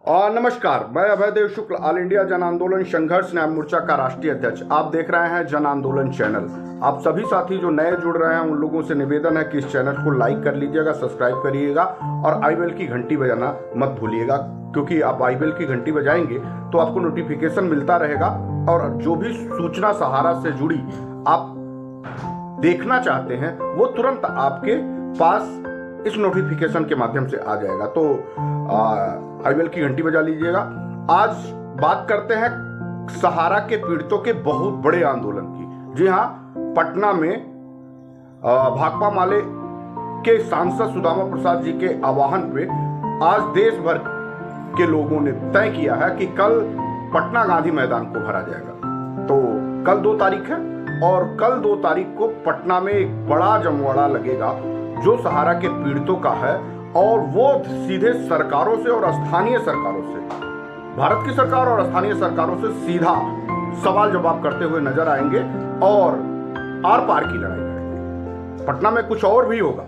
नमस्कार, मैं अभयदेव शुक्ल, all India जन आंदोलन संघर्ष न्याय मोर्चा का राष्ट्रीय अध्यक्ष। आप देख रहे हैं जन आंदोलन चैनल। आप सभी साथी जो नए जुड़ रहे हैं उन लोगों से निवेदन है कि इस चैनल को लाइक कर लीजिएगा, सब्सक्राइब करिएगा और आई बेल की घंटी बजाना मत भूलिएगा, क्योंकि आप आई बेल की घंटी बजाएंगे तो आपको नोटिफिकेशन मिलता रहेगा और जो भी सूचना सहारा से जुड़ी आप देखना चाहते हैं वो तुरंत आपके पास इस नोटिफिकेशन के माध्यम से आ जाएगा। तो आई बेल की घंटी बजा लीजिएगा। आज बात करते हैं सहारा के पीड़ितों के बहुत बड़े आंदोलन की। जी हाँ, पटना में भाकपा माले के सांसद सुदामा प्रसाद जी के आह्वान पे आज देश भर के लोगों ने तय किया है कि कल पटना गांधी मैदान को भरा जाएगा। तो कल 2 तारीख है और कल 2 तारीख को पटना में एक बड़ा जमवाड़ा लगेगा जो सहारा के पीड़ितों का है, और वो सीधे सरकारों से और स्थानीय सरकारों से, भारत की सरकार और स्थानीय सरकारों से सीधा सवाल जवाब करते हुए नजर आएंगे और आर पार की लड़ाई करेंगे। पटना में कुछ और भी होगा।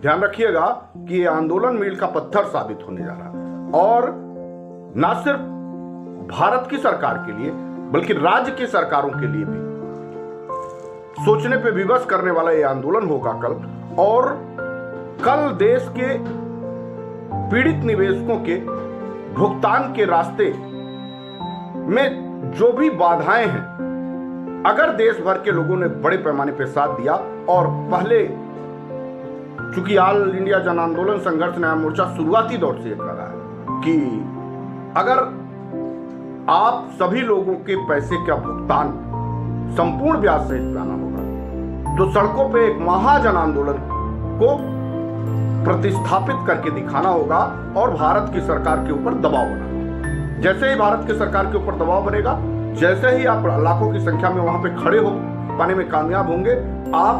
ध्यान रखिएगा कि ये आंदोलन मील का पत्थर साबित होने जा रहा है, और ना सिर्फ भारत की सरकार के लिए बल्कि राज्य की सरकारों के लिए भी सोचने पे विवश करने वाला ये आंदोलन होगा कल। और कल देश के पीड़ित निवेशकों के भुगतान के रास्ते में जो भी बाधाएं हैं, अगर देश भर के लोगों ने बड़े पैमाने पर साथ दिया, और पहले चूंकि ऑल इंडिया जन आंदोलन संघर्ष न्याय मोर्चा शुरुआती दौर से कर रहा है कि अगर आप सभी लोगों के पैसे का भुगतान संपूर्ण ब्याज सहित कराना होगा तो सड़कों पे एक महाजन आंदोलन को प्रतिस्थापित करके दिखाना होगा और भारत की सरकार के ऊपर दबाव बनाना। जैसे ही भारत की सरकार के ऊपर दबाव बनेगा, जैसे ही आप लाखों की संख्या में वहां पे खड़े हो पाने में कामयाब होंगे, आप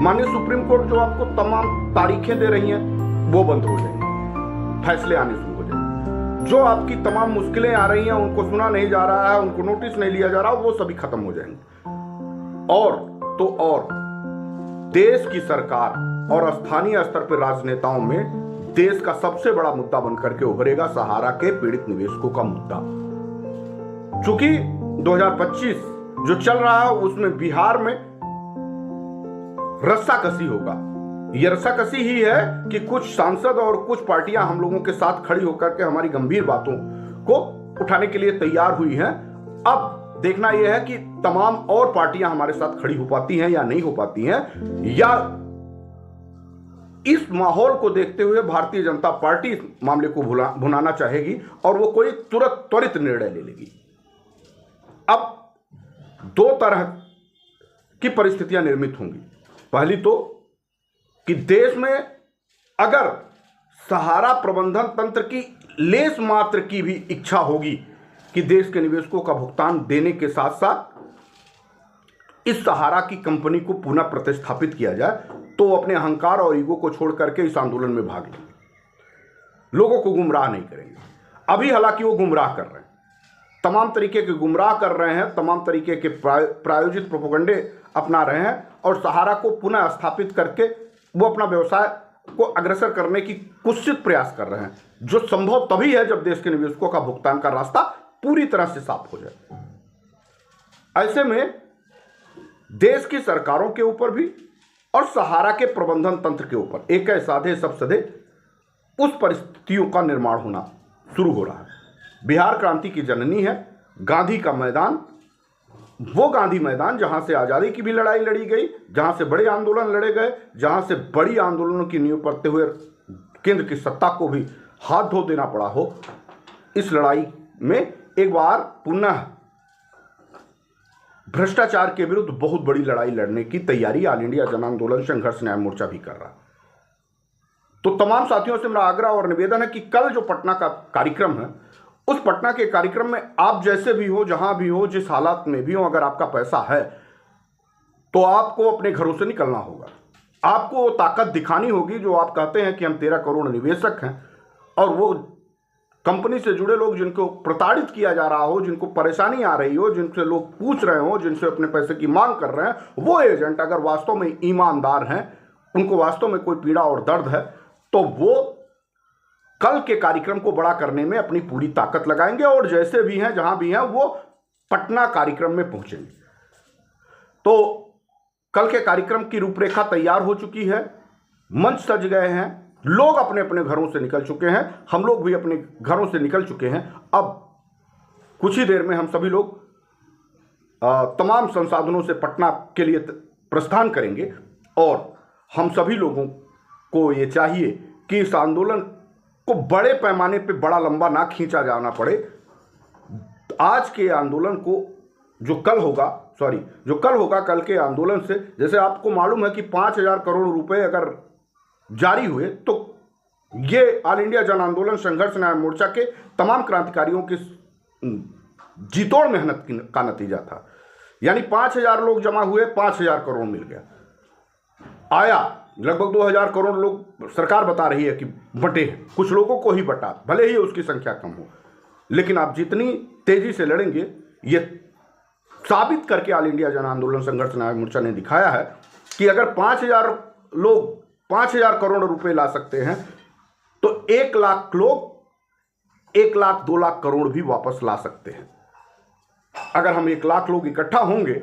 माननीय सुप्रीम कोर्ट जो आपको तमाम तारीखें दे रही हैं वो बंद हो जाएंगी, फैसले आने शुरू हो जाएंगे। जो आपकी तमाम मुश्किलें आ रही हैं, उनको सुना नहीं जा रहा है, उनको नोटिस नहीं लिया जा रहा, वो सभी खत्म हो जाएंगे। और देश की सरकार और स्थानीय स्तर पर राजनेताओं में देश का सबसे बड़ा मुद्दा बनकर के उभरेगा सहारा के पीड़ित निवेशकों का मुद्दा। चूंकि 2025 जो चल रहा है उसमें बिहार में रस्साकसी होगा। यह रस्साकसी ही है कि कुछ सांसद और कुछ पार्टियां हम लोगों के साथ खड़ी होकर के हमारी गंभीर बातों को उठाने के लिए तैयार हुई हैं। अब देखना यह है कि तमाम और पार्टियां हमारे साथ खड़ी हो पाती हैं या नहीं हो पाती हैं, या इस माहौल को देखते हुए भारतीय जनता पार्टी इस मामले को भुनाना चाहेगी और वो कोई त्वरित निर्णय ले लेगी। अब 2 तरह की परिस्थितियां निर्मित होंगी। पहली तो कि देश में अगर सहारा प्रबंधन तंत्र की लेस मात्र की भी इच्छा होगी कि देश के निवेशकों का भुगतान देने के साथ साथ इस सहारा की कंपनी को पुनः प्रतिस्थापित किया जाए, तो अपने अहंकार और ईगो को छोड़ करके इस आंदोलन में भाग लेंगे, लोगों को गुमराह नहीं करेंगे। अभी हालांकि वो गुमराह कर रहे हैं, तमाम तरीके के गुमराह कर रहे हैं, तमाम तरीके के प्रायोजित प्रोपेगेंडे अपना रहे हैं और सहारा को पुनः स्थापित करके वो अपना व्यवसाय को अग्रसर करने की कुत्सित प्रयास कर रहे हैं, जो संभव तभी है जब देश के निवेशकों का भुगतान का रास्ता पूरी तरह से साफ हो जाए। ऐसे में देश की सरकारों के ऊपर भी और सहारा के प्रबंधन तंत्र के ऊपर एक साधे सब सधे उस परिस्थितियों का निर्माण होना शुरू हो रहा है। बिहार क्रांति की जननी है गांधी का मैदान, वो गांधी मैदान जहां से आजादी की भी लड़ाई लड़ी गई, जहां से बड़े आंदोलन लड़े गए, जहां से बड़ी आंदोलनों की नींव पड़ते हुए केंद्र की सत्ता को भी हाथ धो देना पड़ा हो। इस लड़ाई में एक बार पुनः भ्रष्टाचार के विरुद्ध बहुत बड़ी लड़ाई लड़ने की तैयारी ऑल इंडिया जन आंदोलन संघर्ष न्याय मोर्चा भी कर रहा है। तो तमाम साथियों से मेरा आग्रह और निवेदन है कि कल जो पटना का कार्यक्रम है, उस पटना के कार्यक्रम में आप जैसे भी हो, जहां भी हो, जिस हालात में भी हो, अगर आपका पैसा है तो आपको अपने घरों से निकलना होगा। आपको वो ताकत दिखानी होगी जो आप कहते हैं कि हम 13 करोड़ निवेशक हैं, और वो कंपनी से जुड़े लोग जिनको प्रताड़ित किया जा रहा हो, जिनको परेशानी आ रही हो, जिनसे लोग पूछ रहे हो, जिनसे अपने पैसे की मांग कर रहे हैं, वो एजेंट अगर वास्तव में ईमानदार हैं, उनको वास्तव में कोई पीड़ा और दर्द है, तो वो कल के कार्यक्रम को बड़ा करने में अपनी पूरी ताकत लगाएंगे और जैसे भी हैं जहां भी हैं वो पटना कार्यक्रम में पहुंचेंगे। तो कल के कार्यक्रम की रूपरेखा तैयार हो चुकी है, मंच सज गए हैं, लोग अपने अपने घरों से निकल चुके हैं, हम लोग भी अपने घरों से निकल चुके हैं। अब कुछ ही देर में हम सभी लोग तमाम संसाधनों से पटना के लिए प्रस्थान करेंगे और हम सभी लोगों को ये चाहिए कि इस आंदोलन को बड़े पैमाने पे बड़ा लंबा ना खींचा जाना पड़े। आज के आंदोलन को जो कल होगा कल के आंदोलन से, जैसे आपको मालूम है कि 5,000 करोड़ रुपए अगर जारी हुए तो ये ऑल इंडिया जन आंदोलन संघर्ष न्याय मोर्चा के तमाम क्रांतिकारियों की जीतोड़ मेहनत का नतीजा था। यानी 5,000 लोग जमा हुए, 5,000 करोड़ मिल गया। आया लगभग 2,000 करोड़ लोग सरकार बता रही है कि बटे, कुछ लोगों को ही बटा, भले ही उसकी संख्या कम हो, लेकिन आप जितनी तेजी से लड़ेंगे, ये साबित करके ऑल इंडिया जन आंदोलन संघर्ष न्याय मोर्चा ने दिखाया है कि अगर 5,000 लोग 5,000 करोड़ रुपए ला सकते हैं तो 1 लाख लोग 1 लाख 2 लाख करोड़ भी वापस ला सकते हैं। अगर हम 1 लाख लोग इकट्ठा होंगे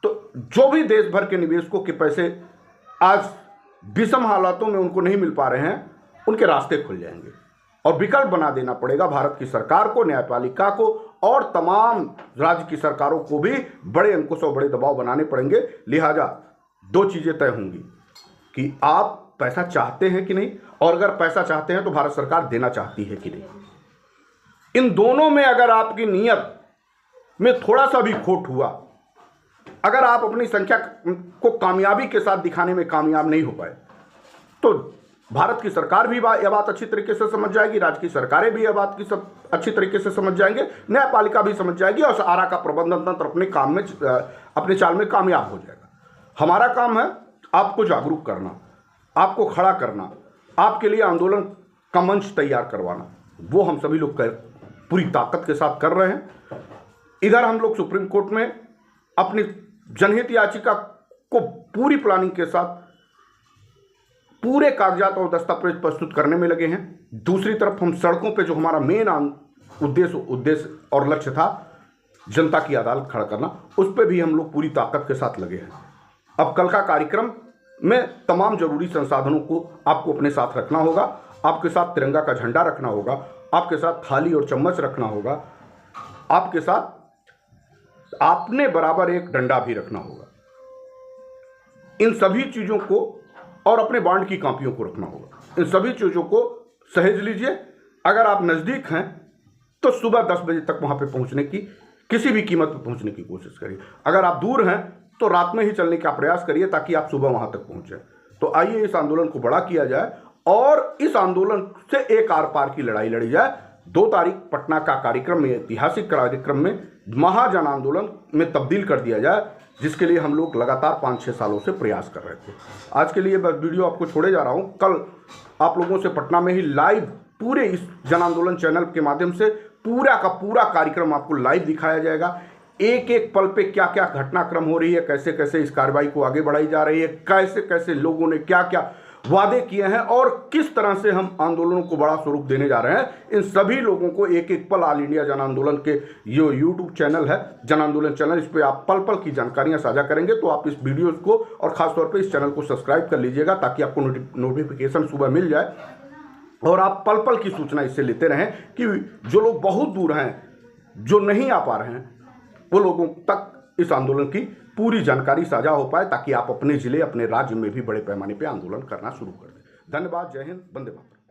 तो जो भी देश भर के निवेशकों के पैसे आज विषम हालातों में उनको नहीं मिल पा रहे हैं, उनके रास्ते खुल जाएंगे और विकल्प बना देना पड़ेगा भारत की सरकार को, न्यायपालिका को और तमाम राज्य की सरकारों को भी बड़े अंकुश और बड़े दबाव बनाने पड़ेंगे। लिहाजा 2 चीजें तय होंगी कि आप पैसा चाहते हैं कि नहीं, और अगर पैसा चाहते हैं तो भारत सरकार देना चाहती है कि नहीं। इन दोनों में अगर आपकी नीयत में थोड़ा सा भी खोट हुआ, अगर आप अपनी संख्या को कामयाबी के साथ दिखाने में कामयाब नहीं हो पाए, तो भारत की सरकार भी यह बात अच्छी तरीके से समझ जाएगी, राज्य की सरकारें भी यह बात की सब अच्छी तरीके से समझ जाएंगे, न्यायपालिका भी समझ जाएगी और आरा का प्रबंधन तंत्र अपने काम में, अपने चाल में कामयाब हो जाएगा। हमारा काम है आपको जागरूक करना, आपको खड़ा करना, आपके लिए आंदोलन का मंच तैयार करवाना। वो हम सभी लोग पूरी ताकत के साथ कर रहे हैं। इधर हम लोग सुप्रीम कोर्ट में अपनी जनहित याचिका को पूरी प्लानिंग के साथ पूरे कागजात और दस्तावेज प्रस्तुत करने में लगे हैं। दूसरी तरफ हम सड़कों पे जो हमारा मेन उद्देश्य और लक्ष्य था, जनता की अदालत खड़ा करना, उस पर भी हम लोग पूरी ताकत के साथ लगे हैं। अब कल का कार्यक्रम में तमाम जरूरी संसाधनों को आपको अपने साथ रखना होगा, आपके साथ तिरंगा का झंडा रखना होगा, आपके साथ थाली और चम्मच रखना होगा, आपके साथ आपने बराबर एक डंडा भी रखना होगा। इन सभी चीजों को और अपने बांड की कॉपियों को रखना होगा। इन सभी चीजों को सहेज लीजिए। अगर आप नजदीक हैं तो सुबह 10 बजे तक वहां पे पहुंचने की, किसी भी कीमत पर पहुंचने की कोशिश करिए। अगर आप दूर हैं तो रात में ही चलने का प्रयास करिए ताकि आप सुबह वहां तक पहुंचे। तो आइए इस आंदोलन को बड़ा किया जाए और इस आंदोलन से एक आर पार की लड़ाई लड़ी जाए। 2 तारीख पटना का कार्यक्रम में, ऐतिहासिक कार्यक्रम में महाजन आंदोलन में तब्दील कर दिया जाए, जिसके लिए हम लोग लगातार 5-6 सालों से प्रयास कर रहे थे। आज के लिए बस वीडियो आपको छोड़े जा रहा हूं। कल आप लोगों से पटना में ही लाइव पूरे इस जन आंदोलन चैनल के माध्यम से पूरा का पूरा कार्यक्रम आपको लाइव दिखाया जाएगा। एक एक पल पे क्या क्या घटनाक्रम हो रही है, कैसे कैसे इस कार्रवाई को आगे बढ़ाई जा रही है, कैसे कैसे लोगों ने क्या क्या वादे किए हैं और किस तरह से हम आंदोलनों को बड़ा स्वरूप देने जा रहे हैं, इन सभी लोगों को एक एक पल ऑल इंडिया जन आंदोलन के जो यूट्यूब चैनल है, जन आंदोलन चैनल, इस पे आप पल पल की जानकारियां साझा करेंगे। तो आप इस वीडियो को और खासतौर पर इस चैनल को सब्सक्राइब कर लीजिएगा ताकि आपको नोटिफिकेशन सुबह मिल जाए और आप पल पल की सूचना इससे लेते रहें कि जो लोग बहुत दूर हैं, जो नहीं आ पा रहे हैं, वो लोगों तक इस आंदोलन की पूरी जानकारी साझा हो पाए ताकि आप अपने जिले, अपने राज्य में भी बड़े पैमाने पर आंदोलन करना शुरू कर दें। धन्यवाद। जय हिंद। वंदे मातरम।